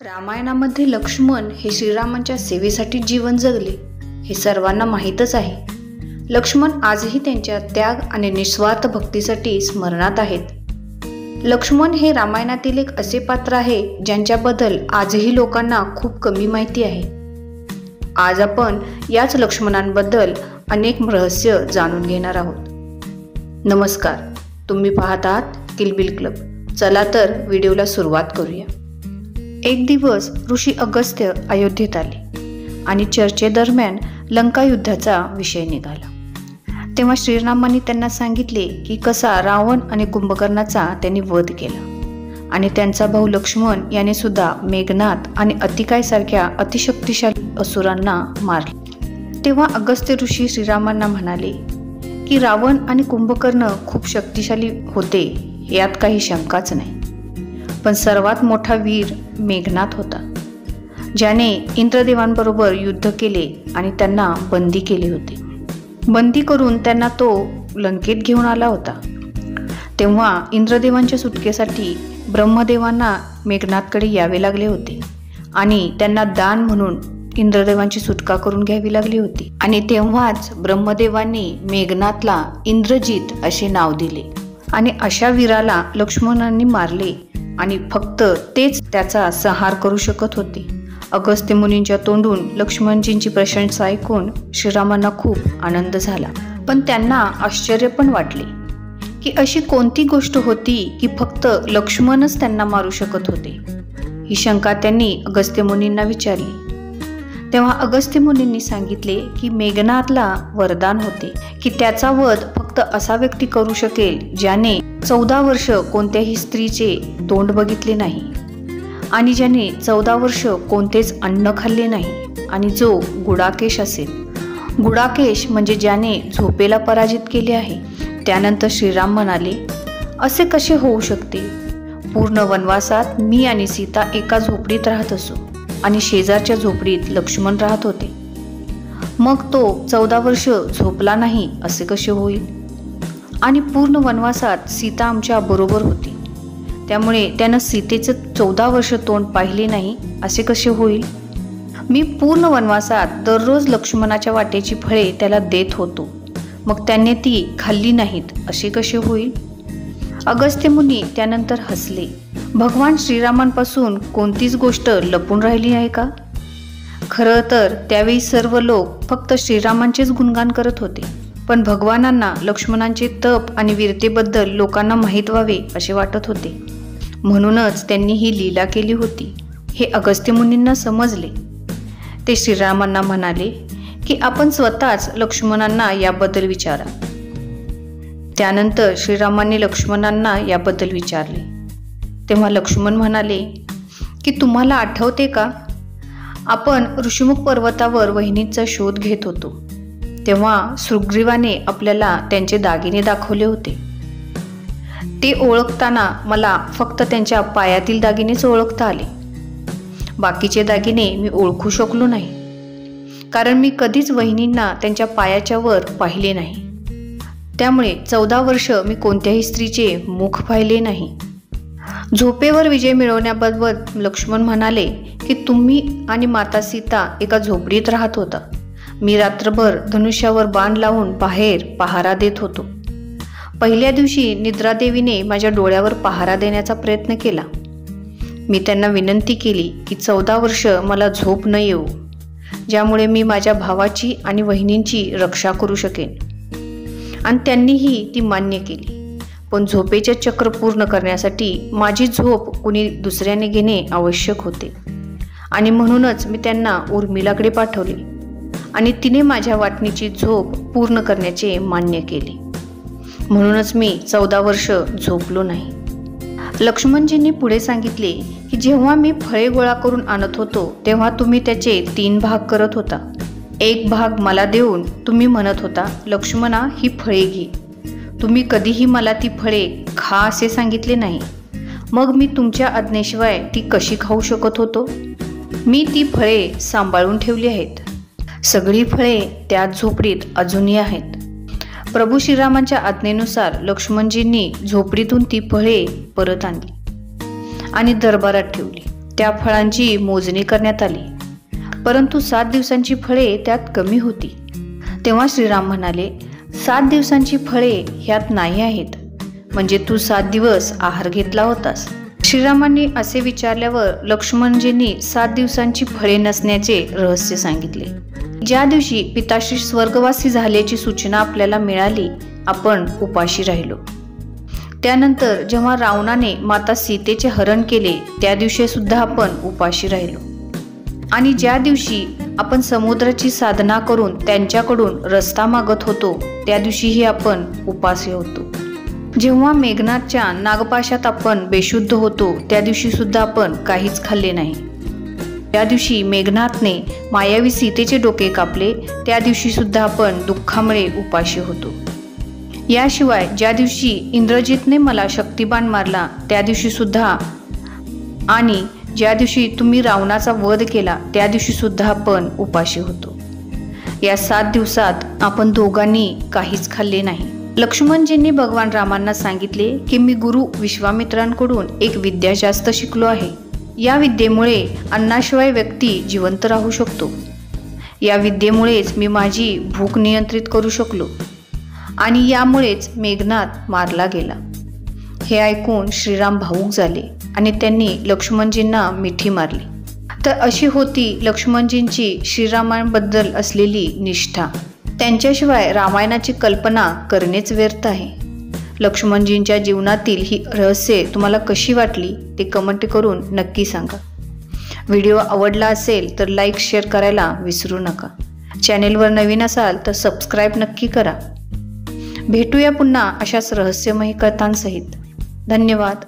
रामायणामध्ये लक्ष्मण हे श्रीरामांच्या सेवेसाठी जीवन जगले हे सर्वांना माहीतच आहे. लक्ष्मण आजही त्यांच्या त्याग आणि निस्वार्थ भक्तीसाठी स्मरणात आहेत. लक्ष्मण हे रामायणातील एक असे पात्र आहे ज्यांच्याबद्दल आजही लोकांना खूप कमी माहिती आहे. आज आपण याच लक्ष्मणांबद्दल अनेक रहस्य जाणून घेणार आहोत. नमस्कार, तुम्ही पाहत आहात किलबिल क्लब. चला तर व्हिडिओला सुरुवात करूया. एक दिवस ऋषी अगस्त्य अयोध्येत आले आणि चर्चेदरम्यान लंका युद्धाचा विषय निघाला. तेव्हा श्रीरामांनी त्यांना सांगितले की कसा रावण आणि कुंभकर्णाचा त्यांनी वध केला आणि त्यांचा भाऊ लक्ष्मण याने सुद्धा मेघनाद आणि अतिकाय सारख्या अतिशक्तिशाली असुरांना मारले. तेव्हा अगस्त्य ऋषी श्रीरामांना म्हणाले की रावण आणि कुंभकर्ण खूप शक्तिशाली होते, यात काही शंकाच नाही. पण सर्वात मोठा वीर मेघनाद होता, ज्याने इंद्रदेवांबरोबर युद्ध केले आणि त्यांना बंदी केले होते. बंदी करून त्यांना तो लंकेत घेऊन आला होता. तेव्हा इंद्रदेवांच्या सुटकेसाठी ब्रह्मदेवांना मेघनादकडे यावे लागले होते आणि त्यांना दान म्हणून इंद्रदेवांची सुटका करून घ्यावी लागली होती. आणि तेव्हाच ब्रह्मदेवांनी मेघनादला इंद्रजित असे नाव दिले आणि अशा वीराला लक्ष्मणांनी मारले आणि फक्त तेच त्याचा संहार करू शकत होते. अगस्त्य मुनींच्या तोंडून लक्ष्मणजींची प्रशंसा ऐकून श्रीरामांना खूप आनंद झाला. पण त्यांना आश्चर्य पण वाटले की अशी कोणती गोष्ट होती की फक्त लक्ष्मणच त्यांना मारू शकत होते. ही शंका त्यांनी अगस्त्य मुनींना विचारली. तेव्हा अगस्त्य मुनींनी सांगितले की मेघनादला वरदान होते की त्याचा वध फक्त असा व्यक्ती करू शकेल ज्याने 14 वर्ष कोणत्याही स्त्रीचे तोंड बघितले नाही आणि ज्याने 14 वर्ष कोणतेच अन्न खाल्ले नाही आणि जो गुडाकेश असेल. गुडाकेश म्हणजे ज्याने झोपेला पराजित केले आहे. त्यानंतर श्रीराम म्हणाले, असे कसे होऊ शकते? पूर्ण वनवासात मी आणि सीता एका झोपडीत राहत असो आणि शेजारच्या झोपडीत लक्ष्मण राहत होते. मग तो 14 वर्ष झोपला नाही असे कसे होईल? आणि पूर्ण वनवासात सीता आमच्या बरोबर होती, त्यामुळे त्यानं सीतेचं 14 वर्ष तोंड पाहिले नाही असे कसे होईल? मी पूर्ण वनवासात दररोज लक्ष्मणाच्या वाटेची फळे त्याला देत होतो, मग त्याने ती खाल्ली नाहीत असे कसे होईल? अगस्त्य मुनी त्यानंतर हसले. भगवान श्रीरामांपासून कोणतीच गोष्ट लपून राहिली आहे का? खरं तर त्यावेळी सर्व लोक फक्त श्रीरामांचेच गुणगान करत होते, पण भगवानांना लक्ष्मणांचे तप आणि वीरतेबद्दल लोकांना माहीत व्हावे असे वाटत होते. म्हणूनच त्यांनी ही लीला केली होती हे अगस्त्य मुनींना समजले. ते श्रीरामांना म्हणाले की आपण स्वतःच लक्ष्मणांना याबद्दल विचारा. त्यानंतर श्रीरामांनी लक्ष्मणांना याबद्दल विचारले. तेव्हा लक्ष्मण म्हणाले की तुम्हाला आठवते का, आपण ऋषिमुख पर्वतावर वहिनीचा शोध घेत होतो तेव्हा सुग्रीवाने आपल्याला त्यांचे दागिने दाखवले होते. ते ओळखताना मला फक्त त्यांच्या पायातील दागिनेच ओळखता आले. बाकीचे दागिने मी ओळखू शकलो नाही, कारण मी कधीच वहिनींना त्यांच्या पायाच्या वर पाहिले नाही. त्यामुळे 14 वर्ष मी कोणत्याही स्त्रीचे मुख पाहिले नाही. झोपेवर विजय मिळवण्याबाबत लक्ष्मण म्हणाले की तुम्ही आणि माता सीता एका झोपडीत राहत होता. मी रात्रभर धनुष्यावर बाण लावून बाहेर पहारा देत होतो. पहिल्या दिवशी निद्रादेवीने माझ्या डोळ्यावर पहारा देण्याचा प्रयत्न केला. मी त्यांना विनंती केली की 14 वर्ष मला झोप न येऊ, ज्यामुळे मी माझ्या भावाची आणि वहिनींची रक्षा करू शकेन. आणि त्यांनीही ती मान्य केली. पण झोपेचे चक्र पूर्ण करण्यासाठी माझी झोप कुणी दुसऱ्याने घेणे आवश्यक होते आणि म्हणूनच मी त्यांना उर्मिलाकडे पाठवले आणि तिने माझ्या वाटणीची झोप पूर्ण करण्याचे मान्य केले. म्हणूनच मी 14 वर्ष झोपलो नाही. लक्ष्मणजींनी पुढे सांगितले की जेव्हा मी फळे गोळा करून आणत होतो तेव्हा तुम्ही त्याचे 3 भाग करत होता. एक भाग मला देऊन तुम्ही म्हणत होता, लक्ष्मणा ही फळे घे. तुम्ही कधीही मला ती फळे खा असे सांगितले नाही. मग मी तुमच्या आज्ञेशिवाय ती कशी खाऊ शकत होतो? मी ती फळे सांभाळून ठेवली आहेत. सगळी फळे त्याच झोपडीत अजूनही आहेत. प्रभू श्रीरामांच्या आज्ञेनुसार लक्ष्मणजींनी झोपडीतून ती फळे परत आणली आणि दरबारात ठेवली. त्या फळांची मोजणी करण्यात आली, परंतु 7 दिवसांची फळे त्यात कमी होती. तेव्हा श्रीराम म्हणाले, 7 दिवसांची फळे ह्यात नाही आहेत, म्हणजे तू 7 दिवस आहार घेतला होतास. श्रीरामांनी असे विचारल्यावर लक्ष्मणजींनी 7 दिवसांची फळे नसण्याचे रहस्य सांगितले. ज्या दिवशी पिताश्री स्वर्गवासी झाल्याची सूचना आपल्याला मिळाली, आपण उपाशी राहिलो. त्यानंतर जेव्हा रावणाने माता सीतेचे हरण केले, त्या दिवशी सुद्धा आपण उपाशी राहिलो. आणि ज्या दिवशी आपण समुद्राची साधना करून त्यांच्याकडून रस्ता मागत होतो, त्या दिवशीही आपण उपाशी होतो. जेव्हा मेघनाथच्या नागपाशात आपण बेशुद्ध होतो, त्या दिवशी सुद्धा आपण काहीच खाल्ले नाही. त्या दिवशी मेघनाथने मायावी सीतेचे डोके कापले, त्या दिवशी सुद्धा आपण दुःखामुळे उपाशी होतो. याशिवाय ज्या दिवशी इंद्रजितने मला शक्तिबाण मारला, त्या दिवशी सुद्धा, आणि ज्या दिवशी तुम्ही रावणाचा वध केला, त्या दिवशी सुद्धा आपण उपाशी होतो. या 7 दिवसात आपण दोघांनी काहीच खाल्ले नाही. लक्ष्मणजींनी भगवान रामांना सांगितले की मी गुरु विश्वामित्रांकडून एक विद्या जास्त शिकलो आहे. या विद्येमुळे अन्नाशिवाय व्यक्ती जिवंत राहू शकतो. या विद्येमुळेच मी माझी भूक नियंत्रित करू शकलो आणि यामुळेच मेघनाथ मारला गेला. हे ऐकून श्रीराम भावूक झाले आणि त्यांनी लक्ष्मणजींना मिठी मारली. तर अशी होती लक्ष्मणजींची श्रीरामांबद्दल असलेली निष्ठा. त्यांच्याशिवाय रामायणाची कल्पना करणेच व्यर्थ आहे. लक्ष्मणजींच्या जीवनातील ही रहस्ये तुम्हाला कशी वाटली ते कमेंट करून नक्की सांगा. व्हिडिओ आवडला असेल तर लाईक शेअर करायला विसरू नका. चॅनेलवर नवीन असाल तर सबस्क्राईब नक्की करा. भेटूया पुन्हा अशाच रहस्यमयी कथांसहित. धन्यवाद.